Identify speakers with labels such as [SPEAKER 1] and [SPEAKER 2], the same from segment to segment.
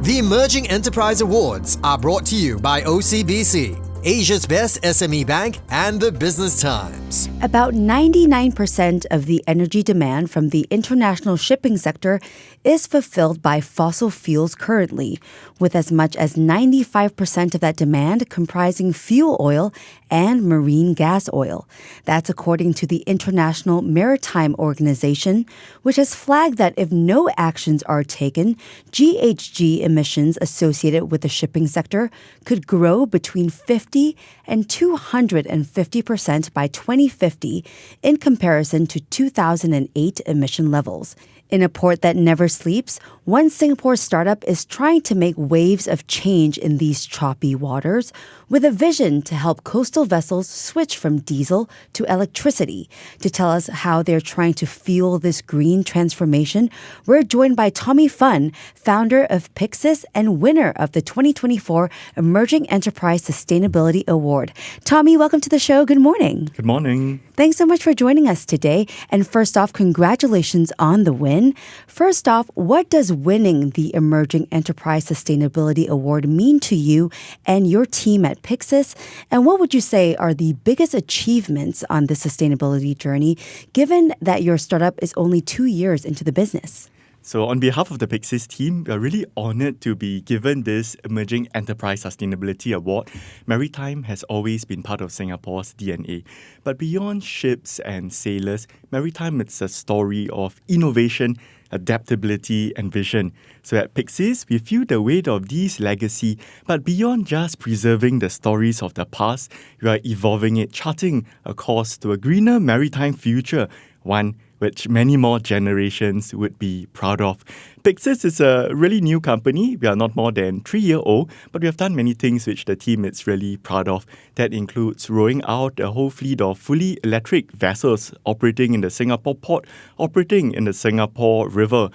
[SPEAKER 1] The Emerging Enterprise Awards are brought to you by OCBC, Asia's best SME bank, and the Business Times.
[SPEAKER 2] About 99% of the energy demand from the international shipping sector is fulfilled by fossil fuels currently, with as much as 95% of that demand comprising fuel oil and marine gas oil. That's according to the International Maritime Organization, which has flagged that if no actions are taken, GHG emissions associated with the shipping sector could grow between 50 and 250% by 2050 in comparison to 2008 emission levels. In a port that never sleeps, one Singapore startup is trying to make waves of change in these choppy waters with a vision to help coastal vessels switch from diesel to electricity. To tell us how they're trying to fuel this green transformation, we're joined by Phun, founder of Pyxis and winner of the 2024 Emerging Enterprise Sustainability Award. Tommy, welcome to the show. Good morning.
[SPEAKER 3] Good morning.
[SPEAKER 2] Thanks so much for joining us today. And first off, congratulations on the win. First off, what does winning the Emerging Enterprise Sustainability Award mean to you and your team at Pyxis? And what would you say are the biggest achievements on this sustainability journey, given that your startup is only 2 years into the business?
[SPEAKER 3] So on behalf of the Pyxis team, we are really honored to be given this Emerging Enterprise Sustainability Award. Maritime has always been part of Singapore's DNA. But beyond ships and sailors, Maritime is a story of innovation, adaptability, and vision. So at Pyxis, we feel the weight of these legacy, but beyond just preserving the stories of the past, we are evolving it, charting a course to a greener maritime future, one which many more generations would be proud of. Pyxis is a really new company. We are not more than 3 years old, but we have done many things which the team is really proud of. That includes rolling out a whole fleet of fully electric vessels operating in the Singapore port, operating in the Singapore River,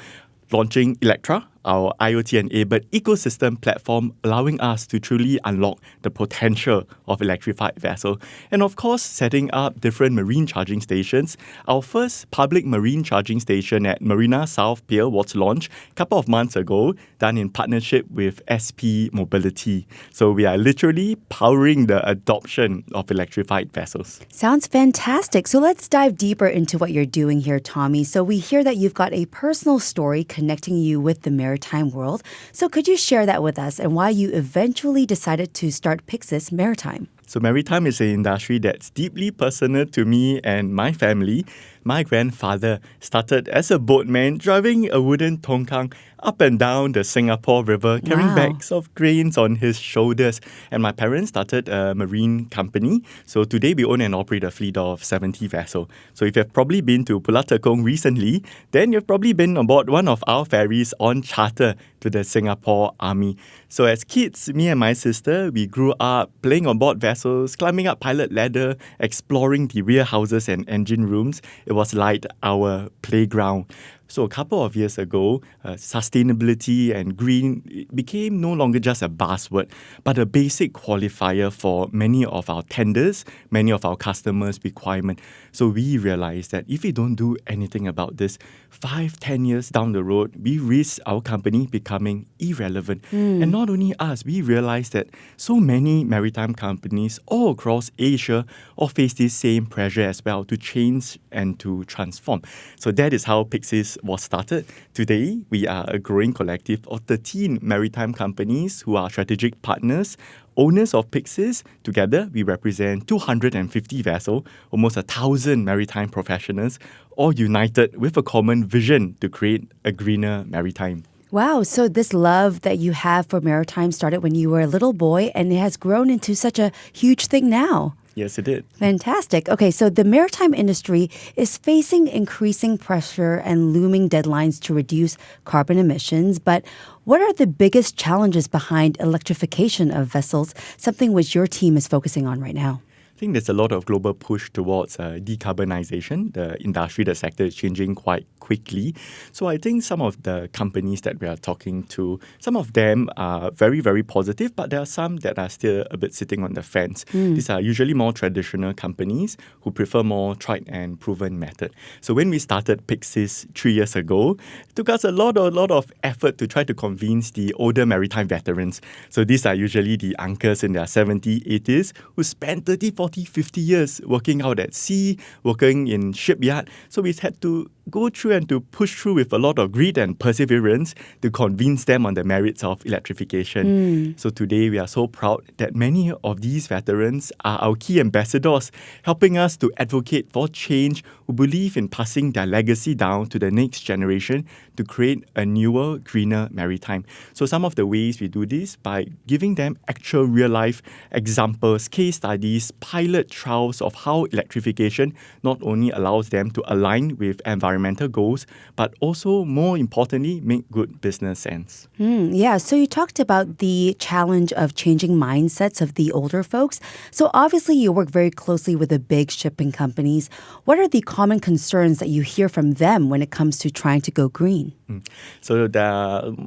[SPEAKER 3] launching Electra, our IoT-enabled ecosystem platform, allowing us to truly unlock the potential of electrified vessel. And of course, setting up different marine charging stations. Our first public marine charging station at Marina South Pier was launched a couple of months ago, done in partnership with SP Mobility. So we are literally powering the adoption of electrified vessels.
[SPEAKER 2] Sounds fantastic. So let's dive deeper into what you're doing here, Tommy. So we hear that you've got a personal story connecting you with the maritime world. So could you share that with us and why you eventually decided to start Pyxis Maritime?
[SPEAKER 3] So maritime is an industry that's deeply personal to me and my family. My grandfather started as a boatman driving a wooden tongkang up and down the Singapore River, carrying bags of grains on his shoulders. And my parents started a marine company. So today we own and operate a fleet of 70 vessels. So if you've probably been to Pulau Tekong recently, then you've probably been aboard one of our ferries on charter to the Singapore Army. So as kids, me and my sister, we grew up playing on board vessels, climbing up pilot ladder, exploring the rear houses and engine rooms. It was like our playground. So a couple of years ago, sustainability and green became no longer just a buzzword, but a basic qualifier for many of our tenders, many of our customers' requirements. So we realized that if we don't do anything about this, 5-10 years down the road, we risk our company becoming irrelevant. And not only us, we realized that so many maritime companies all across Asia all face this same pressure as well to change and to transform. So that is how Pyxis was started. Today, we are a growing collective of 13 maritime companies who are strategic partners, owners of Pyxis. Together, we represent 250 vessels, almost 1,000 maritime professionals, all united with a common vision to create a greener maritime.
[SPEAKER 2] Wow, so this love that you have for maritime started when you were a little boy and it has grown into such a huge thing now.
[SPEAKER 3] Yes, it did.
[SPEAKER 2] Fantastic. Okay, so the maritime industry is facing increasing pressure and looming deadlines to reduce carbon emissions. But what are the biggest challenges behind electrification of vessels, something which your team is focusing on right now?
[SPEAKER 3] think there's a lot of global push towards decarbonization. The industry, the sector is changing quite quickly. So I think some of the companies that we are talking to, some of them are very, very positive, but there are some that are still a bit sitting on the fence. These are usually more traditional companies who prefer more tried and proven method. So when we started Pyxis 3 years ago, it took us a lot of effort to try to convince the older maritime veterans. So these are usually the uncles in their 70s, 80s who spent 30, 40, 50 years working out at sea, working in shipyard. So we had to go through and to push through with a lot of grit and perseverance to convince them on the merits of electrification. So today we are so proud that many of these veterans are our key ambassadors, helping us to advocate for change, who believe in passing their legacy down to the next generation to create a newer, greener maritime. So some of the ways we do this by giving them actual real-life examples, case studies, pilot trials of how electrification not only allows them to align with environmental goals, but also, more importantly, make good business sense.
[SPEAKER 2] Yeah, so you talked about the challenge of changing mindsets of the older folks. So obviously you work very closely with the big shipping companies. What are the common concerns that you hear from them when it comes to trying to go green?
[SPEAKER 3] So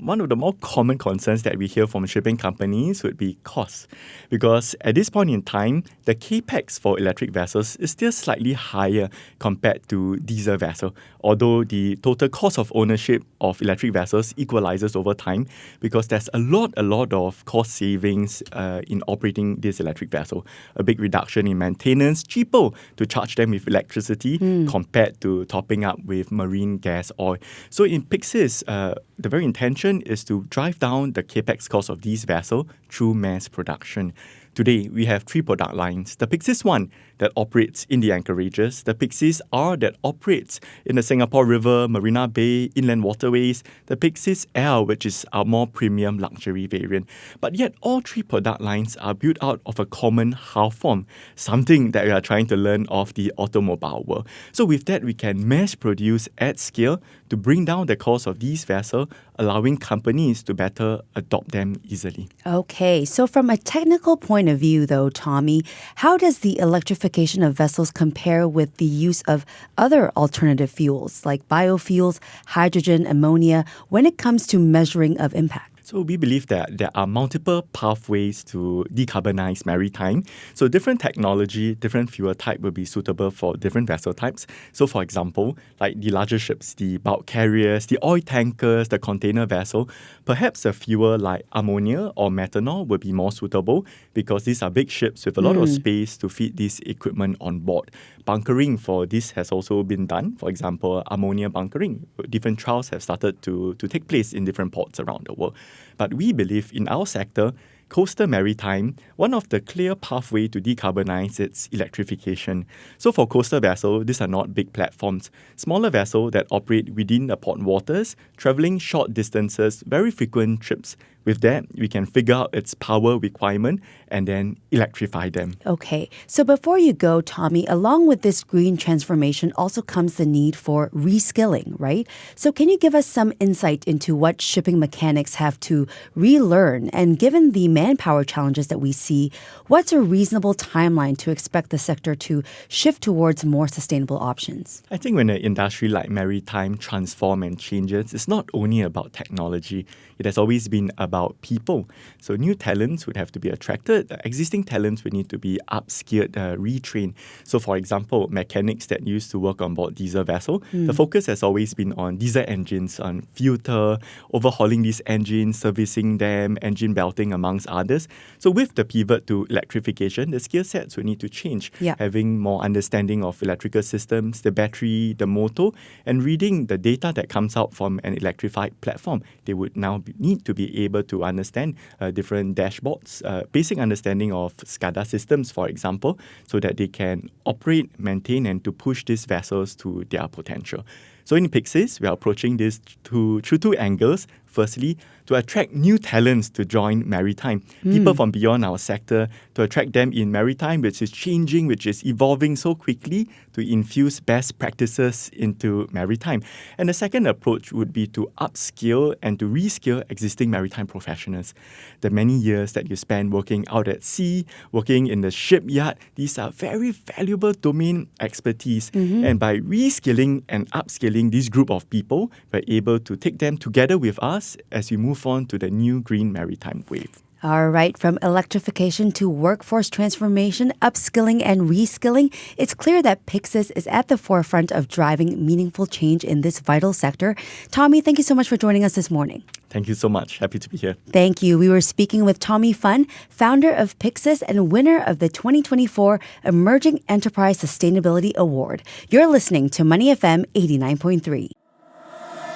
[SPEAKER 3] one of the more common concerns that we hear from shipping companies would be cost. Because at this point in time, the capex for electric vessels is still slightly higher compared to diesel vessel, although the total cost of ownership of electric vessels equalizes over time because there's a lot of cost savings in operating this electric vessel. A big reduction in maintenance, cheaper to charge them with electricity compared to topping up with marine gas oil. So in Pyxis, the very intention is to drive down the capex cost of these vessels through mass production. Today, we have 3 product lines. The Pyxis 1 that operates in the anchorages, the Pyxis R that operates in the Singapore River, Marina Bay, inland waterways, the Pyxis L, which is our more premium luxury variant. But yet, all 3 product lines are built out of a common hull form, something that we are trying to learn of the automobile world. So with that, we can mass produce at scale to bring down the cost of these vessels, allowing companies to better adopt them easily.
[SPEAKER 2] Okay, so from a technical point of view, though, Tommy, how does the electrification of vessels compare with the use of other alternative fuels like biofuels, hydrogen, ammonia, when it comes to measuring of impact?
[SPEAKER 3] So we believe that there are multiple pathways to decarbonize maritime. So different technology, different fuel type will be suitable for different vessel types. So for example, like the larger ships, the bulk carriers, the oil tankers, the container vessel, perhaps a fuel like ammonia or methanol will be more suitable because these are big ships with a lot of space to fit this equipment on board. Bunkering for this has also been done. For example, ammonia bunkering. Different trials have started to take place in different ports around the world. But we believe in our sector, coastal maritime, one of the clear pathway to decarbonize its electrification. So for coastal vessels, these are not big platforms. Smaller vessels that operate within the port waters, traveling short distances, very frequent trips. With that, we can figure out its power requirement and then electrify them.
[SPEAKER 2] Okay, so before you go, Tommy, along with this green transformation also comes the need for reskilling, right? So can you give us some insight into what shipping mechanics have to relearn? And given the manpower challenges that we see, what's a reasonable timeline to expect the sector to shift towards more sustainable options?
[SPEAKER 3] I think when an industry like maritime transforms and changes, it's not only about technology. It has always been about people. So new talents would have to be attracted. Existing talents would need to be upskilled, retrained. So for example, mechanics that used to work on board diesel vessel, the focus has always been on diesel engines, on filter, overhauling these engines, servicing them, engine belting amongst others. So with the pivot to electrification, the skill sets would need to change.
[SPEAKER 2] Yeah.
[SPEAKER 3] Having more understanding of electrical systems, the battery, the motor, and reading the data that comes out from an electrified platform. They would now need to be able to understand different dashboards, basic understanding of SCADA systems, for example, so that they can operate, maintain, and to push these vessels to their potential. So in Pyxis, we are approaching this through 2 angles. firstly, to attract new talents to join Maritime. People from beyond our sector, to attract them in Maritime, which is changing, which is evolving so quickly, to infuse best practices into Maritime. And the second approach would be to upskill and to reskill existing maritime professionals. The many years that you spend working out at sea, working in the shipyard, these are very valuable domain expertise. And by reskilling and upskilling this group of people, we're able to take them together with us as we move on to the new green maritime wave.
[SPEAKER 2] All right, from electrification to workforce transformation, upskilling and reskilling, it's clear that Pyxis is at the forefront of driving meaningful change in this vital sector. Tommy, thank you so much for joining us this morning.
[SPEAKER 3] Thank you so much. Happy to be here.
[SPEAKER 2] Thank you. We were speaking with Tommy Phun, founder of Pyxis and winner of the 2024 Emerging Enterprise Sustainability Award. You're listening to Money FM 89.3.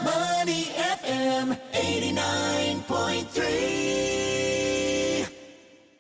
[SPEAKER 4] Money FM 89.3.